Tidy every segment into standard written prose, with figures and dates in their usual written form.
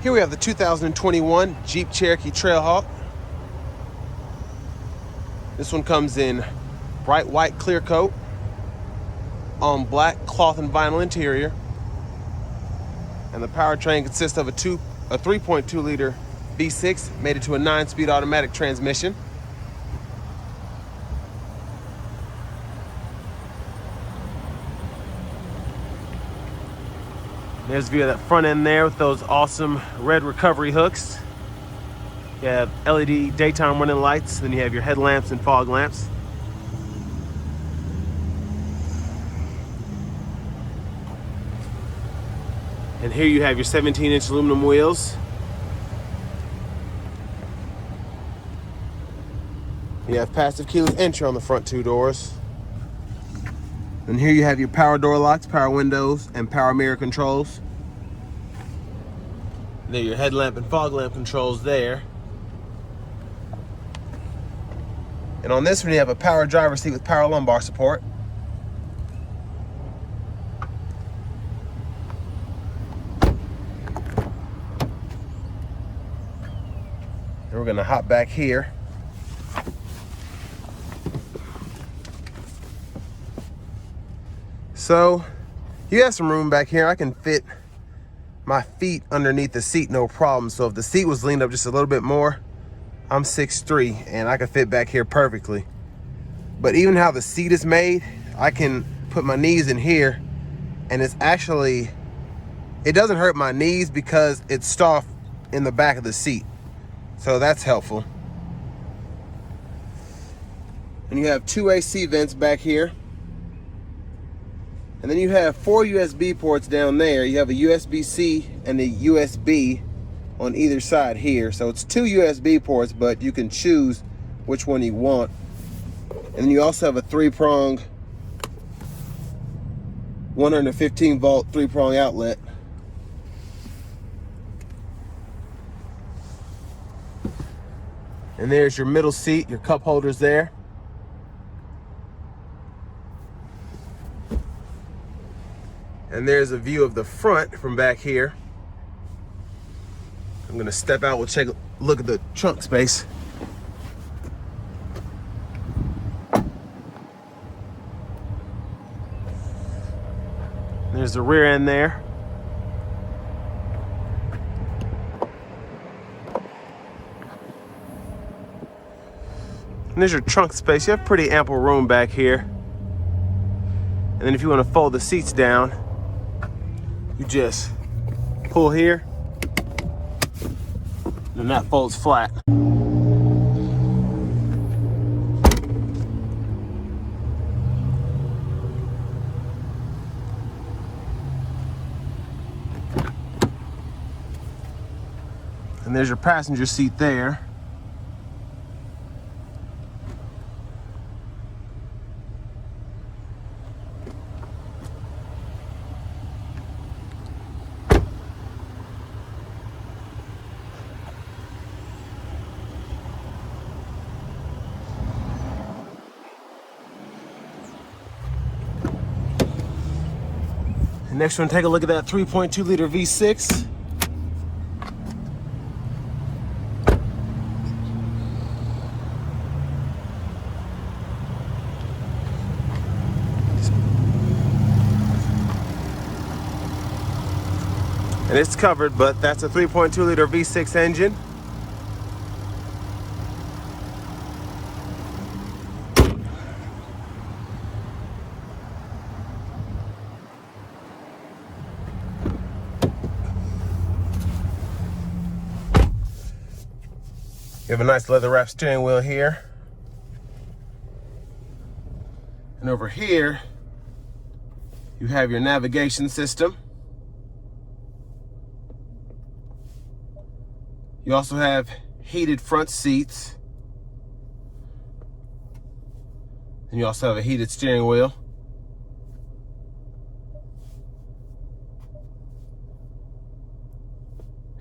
Here we have the 2021 Jeep Cherokee Trailhawk. This one comes in bright white clear coat on black cloth and vinyl interior. And the powertrain consists of a 3.2 liter V6 mated to a 9-speed automatic transmission. There's a view of that front end there with those awesome red recovery hooks. You have LED daytime running lights, then you have your headlamps and fog lamps. And here you have your 17-inch aluminum wheels. You have passive keyless entry on the front two doors. And here you have your power door locks, power windows, and power mirror controls. There are your headlamp and fog lamp controls there. And on this one you have a power driver's seat with power lumbar support. And we're gonna hop back here. So you have some room back here. I can fit my feet underneath the seat, no problem. So if the seat was leaned up just a little bit more, I'm 6'3", and I can fit back here perfectly. But even how the seat is made, I can put my knees in here, and it's actually, it doesn't hurt my knees because it's soft in the back of the seat. So that's helpful. And you have two AC vents back here. And then you have 4 USB ports down there. You have a USB-C and a USB on either side here. So it's 2 USB ports, but you can choose which one you want. And then you also have a 3-prong 115 volt 3-prong outlet. And there's your middle seat, your cup holders there. And there's a view of the front from back here. I'm gonna step out, we'll take a look at the trunk space. There's the rear end there. And there's your trunk space. You have pretty ample room back here. And then if you want to fold the seats down, you just pull here, and that folds flat. And there's your passenger seat there. Next one, take a look at that 3.2 liter V6. And it's covered, but that's a 3.2 liter V6 engine. You have a nice leather wrap steering wheel here. And over here, you have your navigation system. You also have heated front seats. And you also have a heated steering wheel.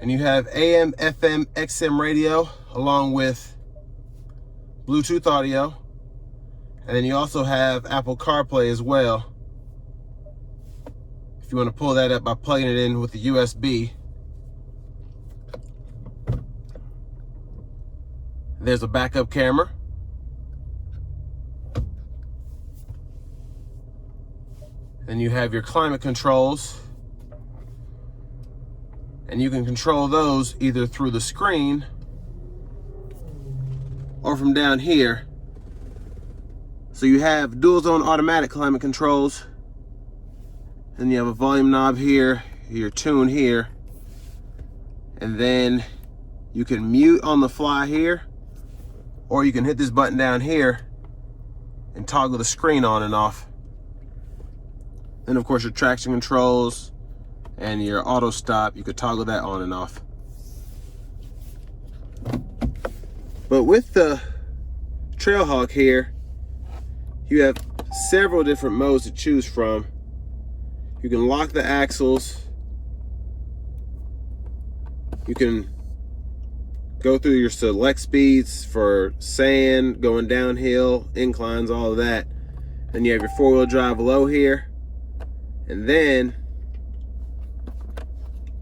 And you have AM, FM, XM radio, along with Bluetooth audio. And then you also have Apple CarPlay as well, if you want to pull that up by plugging it in with the USB. There's a backup camera. Then you have your climate controls. And you can control those either through the screen or from down here. So you have dual zone automatic climate controls. And you have a volume knob here, your tune here. And then you can mute on the fly here, or you can hit this button down here and toggle the screen on and off. Then of course your traction controls and your auto stop, you could toggle that on and off. But with the Trailhawk here, you have several different modes to choose from. You can lock the axles. You can go through your select speeds for sand, going downhill, inclines, all of that. Then you have your four-wheel drive low here. And then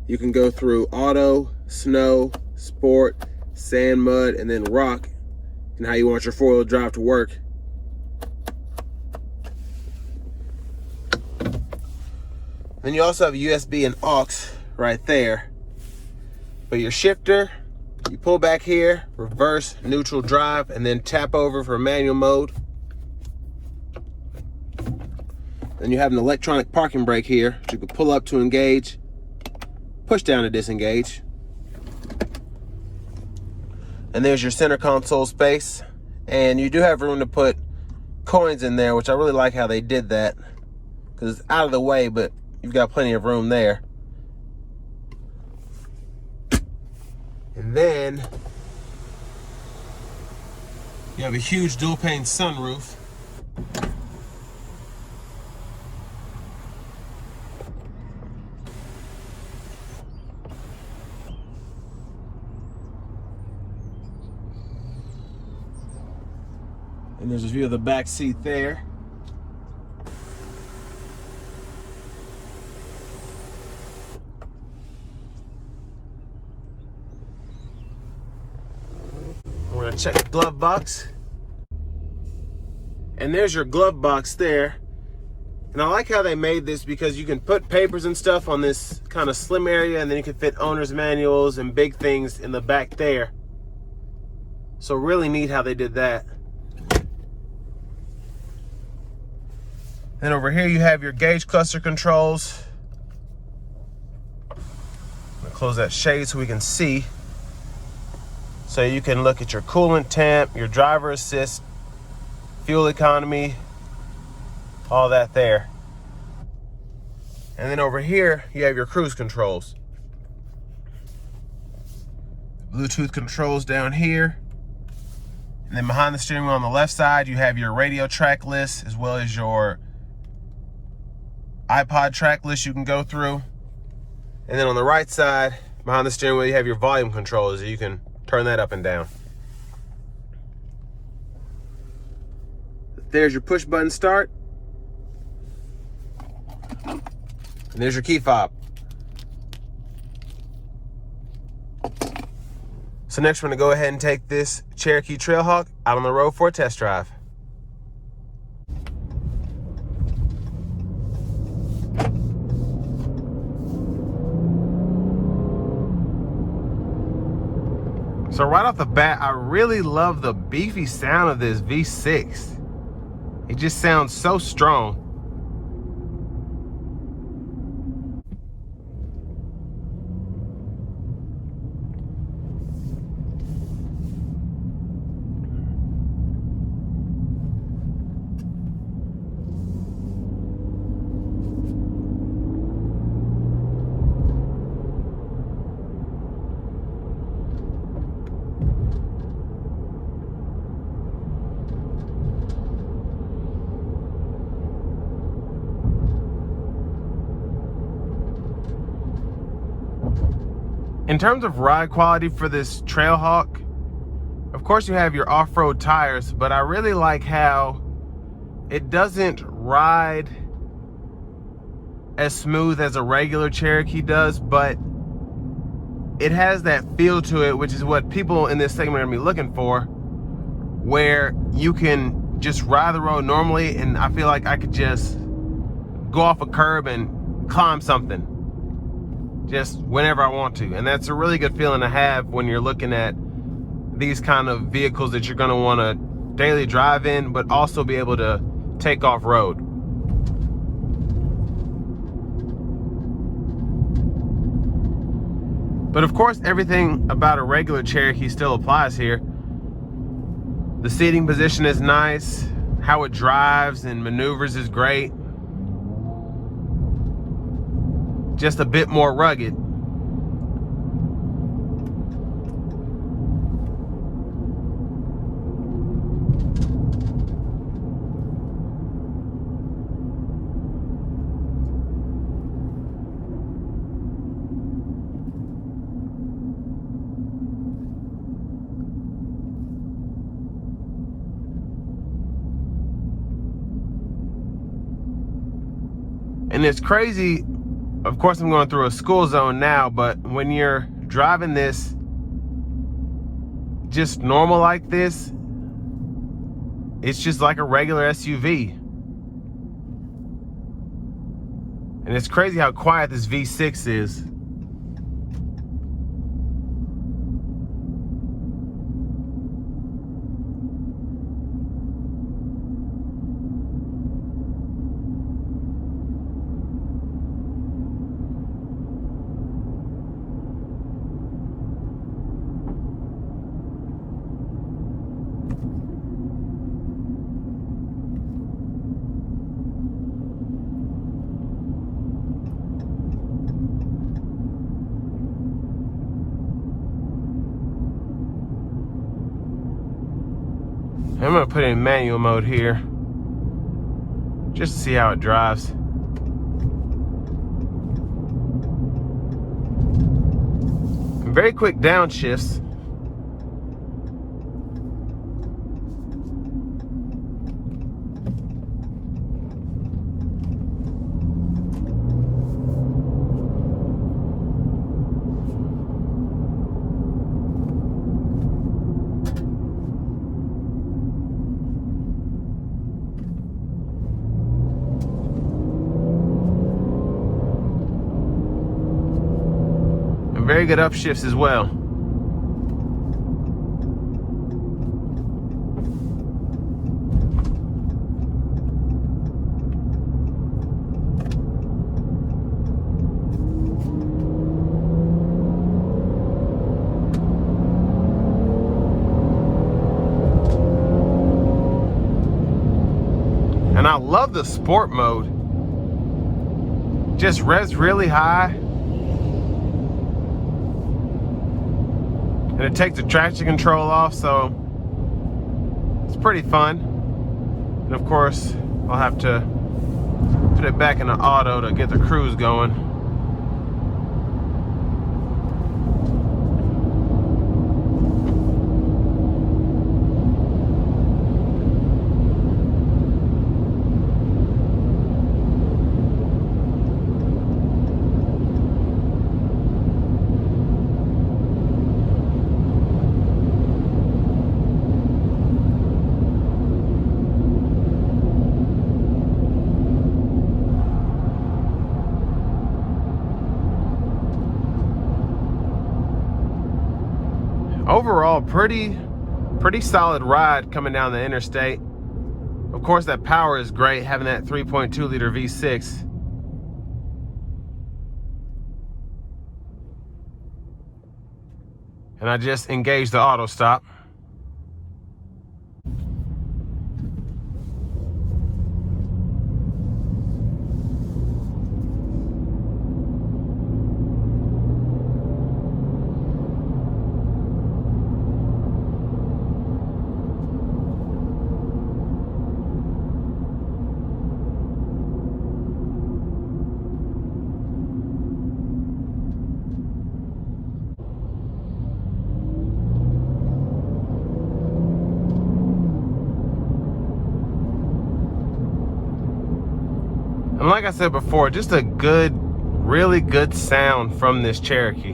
you can go through auto, snow, sport, sand, mud, and then rock, and how you want your four-wheel drive to work. Then you also have a USB and aux right there. But your shifter, you pull back here, reverse, neutral, drive, and then tap over for manual mode. Then you have an electronic parking brake here, which you can pull up to engage, push down to disengage. And there's your center console space. And you do have room to put coins in there, which I really like how they did that, because it's out of the way, but you've got plenty of room there. And then you have a huge dual pane sunroof. And there's a view of the back seat there. We're gonna check the glove box. And there's your glove box there. And I like how they made this, because you can put papers and stuff on this kind of slim area, and then you can fit owner's manuals and big things in the back there. So really neat how they did that. Then over here you have your gauge cluster controls. I'm gonna close that shade so we can see. So you can look at your coolant temp, your driver assist, fuel economy, all that there. And then over here you have your cruise controls. Bluetooth controls down here. And then behind the steering wheel on the left side you have your radio track list, as well as your iPod track list you can go through. And then on the right side, behind the steering wheel, you have your volume controls. You can turn that up and down. There's your push button start. And there's your key fob. So next we're gonna go ahead and take this Cherokee Trailhawk out on the road for a test drive. So right off the bat, I really love the beefy sound of this V6. It just sounds so strong. In terms of ride quality for this Trailhawk, of course you have your off-road tires, but I really like how it doesn't ride as smooth as a regular Cherokee does, but it has that feel to it, which is what people in this segment are gonna be looking for, where you can just ride the road normally, and I feel like I could just go off a curb and climb something just whenever I want to. And that's a really good feeling to have when you're looking at these kind of vehicles that you're gonna wanna daily drive in, but also be able to take off road. But of course, everything about a regular Cherokee still applies here. The seating position is nice. How it drives and maneuvers is great. Just a bit more rugged. And it's crazy. Of course, I'm going through a school zone now, but when you're driving this just normal like this, it's just like a regular SUV. And it's crazy how quiet this V6 is. I'm gonna put it in manual mode here, just to see how it drives. Very quick downshifts. Very good upshifts as well. And I love the sport mode. Just revs really high. And it takes the traction control off, so it's pretty fun. And of course, I'll have to put it back in the auto to get the cruise going. Overall, pretty solid ride coming down the interstate. Of course, that power is great, having that 3.2 liter V6. And I just engaged the auto stop. And like I said before, just a good, really good sound from this Cherokee.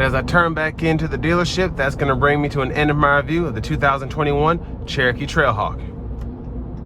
as I turn back into the dealership, that's gonna bring me to an end of my review of the 2021 Cherokee Trailhawk.